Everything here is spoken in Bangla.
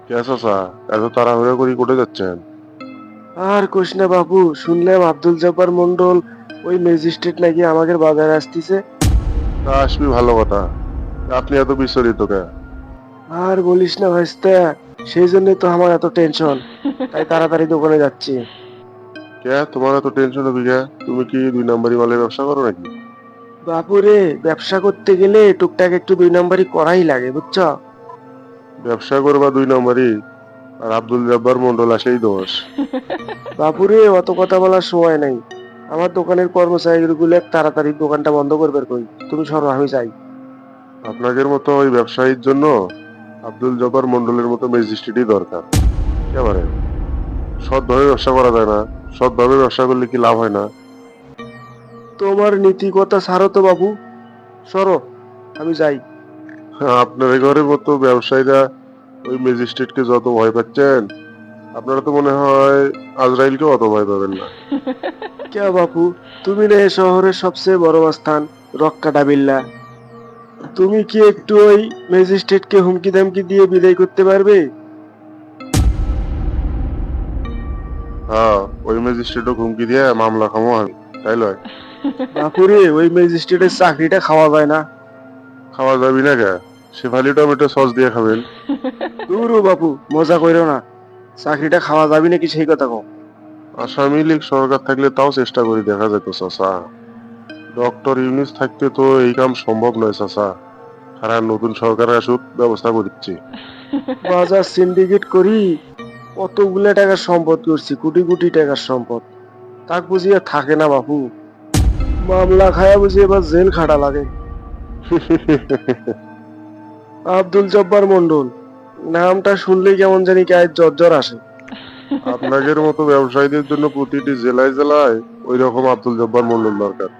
কে চাচা, এত তাড়াহুড়া করে কোথায় যাচ্ছেন? আর কোশ না বাপু, শুনলাম আব্দুল জব্বার মন্ডল ওই ম্যাজিস্ট্রেট নাকি আমাদের বাজারে আসতিছে। তা আসবি ভালো কথা, আপনি এত বিচলিত কে? আর বলিস না ভাইস্তা, সেই জন্য তো আমার এত টেনশন, তাই তাড়াতাড়ি দোকানে যাচ্ছি। কে তোমার এত টেনশন হবি কে? তুমি কি 2 নম্বরি মালের ব্যবসা করো নাকি? বাপুরে, ব্যবসা করতে গেলে টুকটাক একটু 2 নম্বরই করাই লাগে, বুঝছো? ব্যবসা করবা 2 নম্বরি, আর আব্দুল জব্বার মন্ডল আসেই দোষ। বাপুরে, অত কথা বলার সময় নাই। আমার দোকানের কর্মচারীগুলো তাড়াতাড়ি দোকানটা বন্ধ করবে কই, তুমি সরো, আমি যাই। আপনাদের মতো ওই ব্যবসায়ীর জন্য আব্দুল জব্বার মন্ডলের মতো ম্যাজিস্ট্রেটই দরকার। একেবারে সৎভাবে ব্যবসা করা যায় না? সৎভাবে ব্যবসা করলে কি লাভ হয় না? তোমার নীতি কথা ছাড়ো তো বাবু, সরো, আমি যাই। আপনার ঘরের মতো ব্যবসায়ীরা ওই ম্যাজিস্ট্রেটকে যত ভয় পাচ্ছেন, আপনারা তো মনে হয় আজরাইলকেও অত ভয় পাবেন না। কে বাপু, তুমি না এ শহরের সবচেয়ে বড় স্থান, রক্কাটা বিল্লা, তুমি কি একটু ওই ম্যাজিস্ট্রেটকে হুমকি দামকি দিয়ে বিদায় করতে পারবে? হ্যাঁ, ওই ম্যাজিস্ট্রেটও হুমকি দিয়ে মামলা খামো আমি, তাই লয়? বাপুরে, ওই ম্যাজিস্ট্রেটের চাকরিটা খাওয়া যায় না। খাওয়া যাবি না কে? শেফালি টমেটো সস দিয়ে খাবেন। দূরও বাপু, মজা কইরো না। চাকরিটা খাওয়া যাবি নাকি সেই কথা কও। আসামি লীগ সরকার থাকলে তাও চেষ্টা করি দেখা যেত চাচা। ডক্টর ইউনিস থাকতে তো এই কাম সম্ভব নয় চাচা। আর নতুন সরকার আসুক, ব্যবস্থা করছি। বাজার সিন্ডিকেট করি, কতগুলা টাকার সম্পদ করছি, কোটি কোটি টাকার সম্পদ, তাক বুঝিয়ে থাকে না বাপু। মামলা খায়া বুঝি এবার জেল খাটা লাগে। আব্দুল জব্বার মন্ডল, নামটা শুনলেই কেমন জানি গায়ে জ্বর আসে। আপনাদের মতো ব্যবসায়ীদের জন্য প্রতিটি জেলায় জেলায় ওই রকম আব্দুল জব্বার মন্ডল দরকার।